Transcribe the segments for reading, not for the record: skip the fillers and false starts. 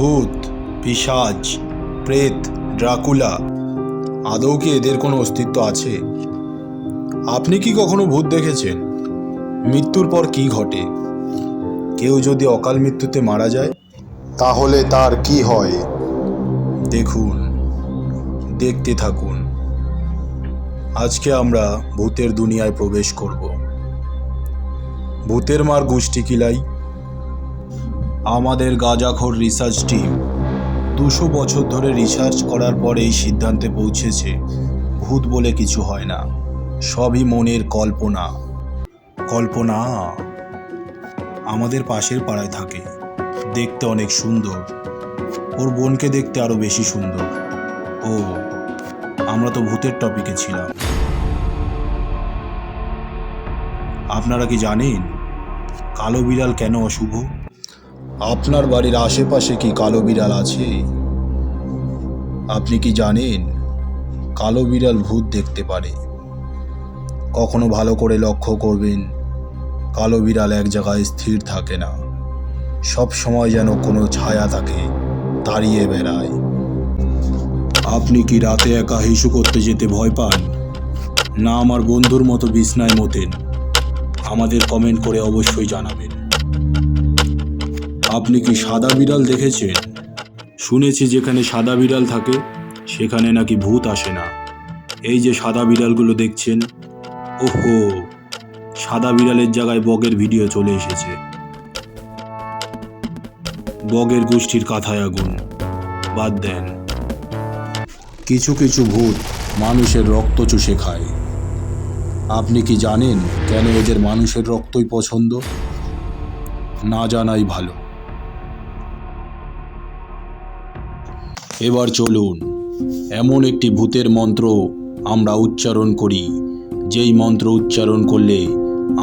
ভূত, পিশাচ, প্রেত, ড্রাকুলা আদৌ কি এদের কোনো অস্তিত্ব আছে? আপনি কি কখনো ভূত দেখেছেন? মৃত্যুর পর কি ঘটে? কেউ যদি অকাল মৃত্যুতে মারা যায় তাহলে তার কি হয়? দেখুন, দেখতে থাকুন। আজকে আমরা ভূতের দুনিয়ায় প্রবেশ করব। ভূতের মার গুষ্টি কিলাই। আমাদের গাঁজাখোর রিসার্চ টিম 200 বছর ধরে রিসার্চ করার পর এই সিদ্ধান্তে পৌঁছেছে ভূত বলে কিছু হয় না, সবই মনের কল্পনা। কল্পনা আমাদের পাশের পাড়ায় থাকে, দেখতে অনেক সুন্দর। ওর বোনকে দেখতে আরো বেশি সুন্দর। ও, আমরা তো ভূতের টপিকে ছিলাম। আপনারা কি জানেন কালো বিড়াল কেন অশুভ? আপনার বাড়ির আশেপাশে কি কালো বিড়াল আছে? আপনি কি জানেন কালো বিড়াল ভূত দেখতে পারে? কখনো ভালো করে লক্ষ্য করবেন, কালো বিড়াল এক জায়গায় স্থির থাকে না, সব সময় যেন কোনো ছায়া থাকে, তাড়িয়ে বেড়ায়। আপনি কি রাতে একা হিসু করতে যেতে ভয় পান, না আমার বন্ধুর মতো বিছনায় মতেন? আমাদের কমেন্ট করে অবশ্যই জানাবেন। আপনি কি সাদা বিড়াল দেখেছেন? শুনেছি যেখানে সাদা বিড়াল থাকে সেখানে নাকি ভূত আসে না। এই যে সাদা বিড়ালগুলো দেখছেন, ওহো, সাদা বিড়ালের জায়গায় বগের ভিডিও চলে এসেছে। বগের গোষ্ঠীর কাঁথায় আগুন, বাদ দেন। কিছু কিছু ভূত মানুষের রক্ত চুষে খায়। আপনি কি জানেন কেন এদের মানুষের রক্তই পছন্দ? না জানাই ভালো। এবার চলুন এমন একটি ভূতের মন্ত্র আমরা উচ্চারণ করি, যেই মন্ত্র উচ্চারণ করলে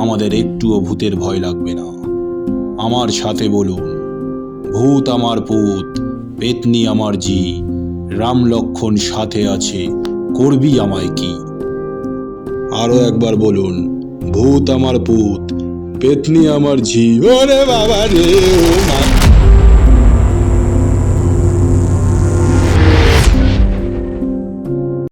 আমাদের একটুও ভূতের ভয় লাগবে না। আমার সাথে বলুন, ভূত আমার পুত, পেতনি আমার জি, রাম লক্ষণ সাথে আছে, করবি আমায় কি? আরো একবার বলুন, ভূত আমার পুত, পেতনি আমার ঝি। ওরে বাবা রে, ও মা।